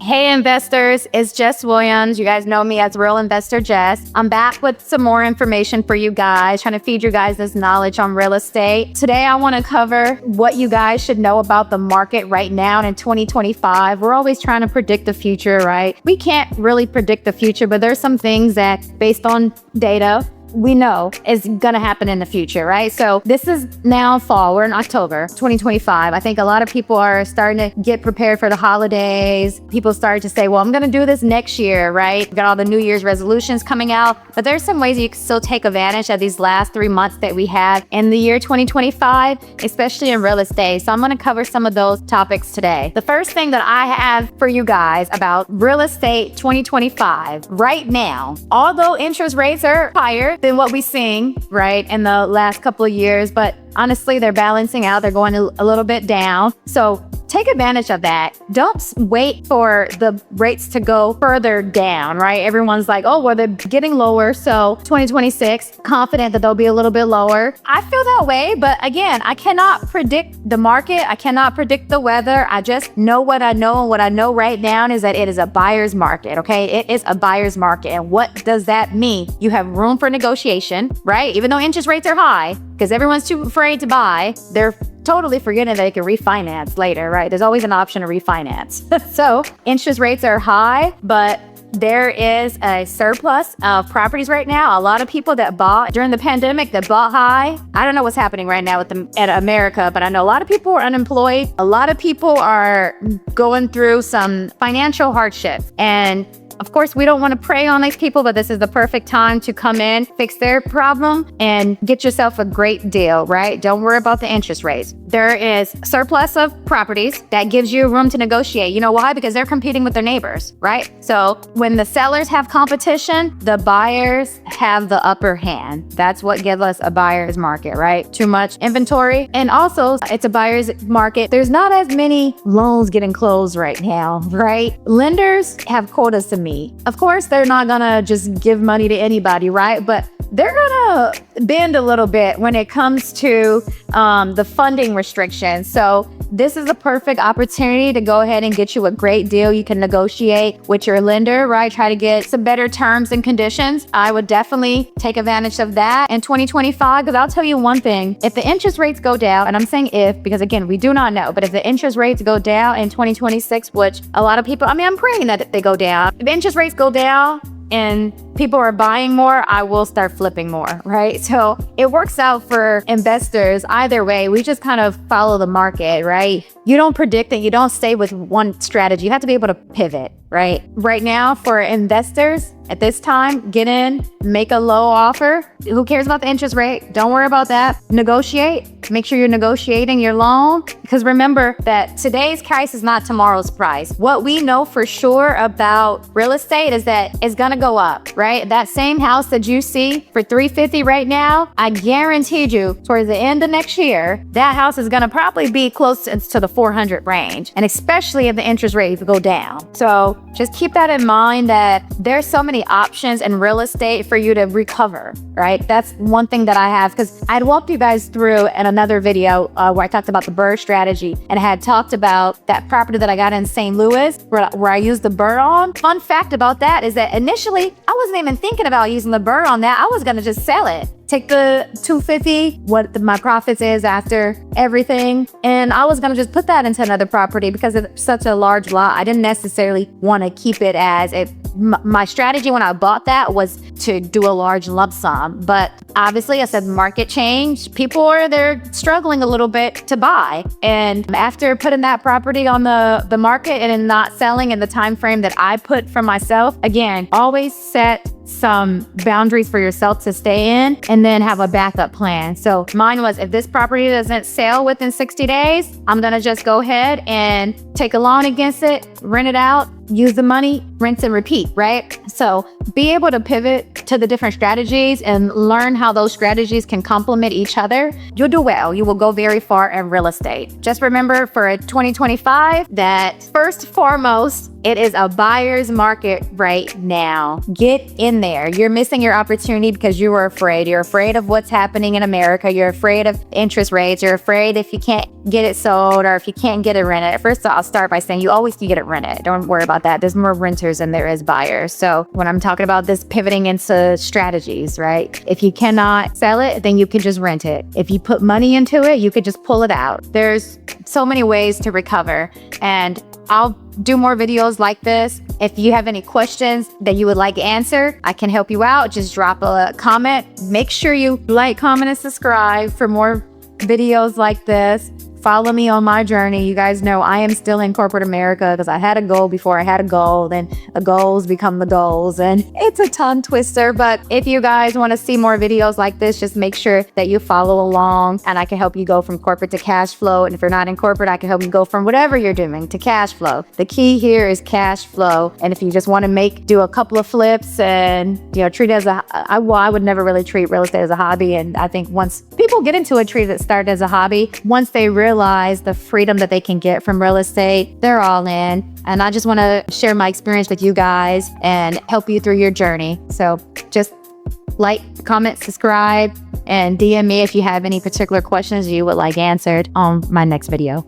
Hey investors, it's Jess Williams. You guys know me as Real Investor Jess. I'm back with some more information for you guys, trying to feed you guys this knowledge on real estate. Today I want to cover what you guys should know about the market right now in 2025. We're always trying to predict the future, right? We can't really predict the future, but there's some things that based on data, we know is going to happen in the future, right? So this is now fall. We're in October 2025. I think a lot of people are starting to get prepared for the holidays. People start to say, well, I'm going to do this next year, right? We've got all the New Year's resolutions coming out, but there's some ways you can still take advantage of these last 3 months that we have in the year 2025, especially in real estate. So I'm going to cover some of those topics today. The first thing that I have for you guys about real estate 2025 right now, although interest rates are higher than what we're seeing, right, in the last couple of years, but honestly, they're balancing out. They're going a little bit down. So take advantage of that. Don't wait for the rates to go further down, right? Everyone's like, oh, well, they're getting lower. So 2026, confident that they'll be a little bit lower. I feel that way. But again, I cannot predict the market. I cannot predict the weather. I just know what I know. And what I know right now is that it is a buyer's market, okay? It is a buyer's market. And what does that mean? You have room for negotiation, right? Even though interest rates are high, because everyone's too afraid to buy, they're totally forgetting that they can refinance later, right? There's always an option to refinance. So interest rates are high, but there is a surplus of properties right now. A lot of people that bought during the pandemic that bought high. I don't know what's happening right now at America, but I know a lot of people are unemployed. A lot of people are going through some financial hardship. And of course, we don't want to prey on these people, but this is the perfect time to come in, fix their problem, and get yourself a great deal, right? Don't worry about the interest rates. There is surplus of properties that gives you room to negotiate. You know why? Because they're competing with their neighbors, right? So when the sellers have competition, the buyers have the upper hand. That's what gives us a buyer's market, right? Too much inventory. And also, it's a buyer's market. There's not as many loans getting closed right now, right? Lenders have quotas to meet. Of course, they're not gonna just give money to anybody, right? But they're gonna bend a little bit when it comes to the funding restrictions. So this is a perfect opportunity to go ahead and get you a great deal. You can negotiate with your lender, right? Try to get some better terms and conditions. I would definitely take advantage of that in 2025, because I'll tell you one thing. If the interest rates go down, and I'm saying if, because again, we do not know, but if the interest rates go down in 2026, which a lot of people, I'm praying that they go down. If interest rates go down, and people are buying more, I will start flipping more, right? So it works out for investors either way. We just kind of follow the market, right? You don't predict it. You don't stay with one strategy. You have to be able to pivot, right? Right now, for investors at this time, get in, make a low offer. Who cares about the interest rate? Don't worry about that. Negotiate. Make sure you're negotiating your loan, because remember that today's price is not tomorrow's price. What we know for sure about real estate is that it's gonna go up, right? That same house that you see for $350 right now, I guaranteed you towards the end of next year, that house is gonna probably be close to the 400 range, and especially if the interest rates go down. So just keep that in mind, that there's so many options in real estate for you to recover, right? That's one thing that I have, because I'd walked you guys through in another video where I talked about the BRRRR strategy, and I had talked about that property that I got in St. Louis where I used the BRRRR on. Fun fact about that is that initially I wasn't even thinking about using the BRRRR on that. I was gonna just sell it. Take the $250, what my profits is after everything, and I was gonna just put that into another property because it's such a large lot. I didn't necessarily want to keep it as it. My strategy when I bought that was to do a large lump sum, but obviously I said market change. They're struggling a little bit to buy, and after putting that property on the market and not selling in the time frame that I put for myself, again, always set some boundaries for yourself to stay in, and then have a backup plan. So mine was, if this property doesn't sell within 60 days, I'm gonna just go ahead and take a loan against it, rent it out, use the money, rinse and repeat, right? So be able to pivot to the different strategies and learn how those strategies can complement each other. You'll do well. You will go very far in real estate. Just remember for 2025 that first and foremost, it is a buyer's market right now. Get in there. You're missing your opportunity because you were afraid. You're afraid of what's happening in America. You're afraid of interest rates. You're afraid if you can't get it sold or if you can't get it rented. First, I'll start by saying you always can get it rented. Don't worry about about that. There's more renters than there is buyers. So when I'm talking about this pivoting into strategies, right? If you cannot sell it, then you can just rent it. If you put money into it, you could just pull it out. There's so many ways to recover, and I'll do more videos like this. If you have any questions that you would like answered, I can help you out. Just drop a comment. Make sure you like, comment, and subscribe for more videos like this. Follow me on my journey. You guys know I am still in corporate America because I had a goal before I had a goal, then the goals become the goals, and it's a tongue twister. But if you guys want to see more videos like this, just make sure that you follow along, and I can help you go from corporate to cash flow. And if you're not in corporate, I can help you go from whatever you're doing to cash flow. The key here is cash flow. And if you just want to do a couple of flips and, treat it as I would never really treat real estate as a hobby. And I think once people get into it, treat it start as a hobby. Once they realize the freedom that they can get from real estate, they're all in. And I just want to share my experience with you guys and help you through your journey. So just like, comment, subscribe, and DM me if you have any particular questions you would like answered on my next video.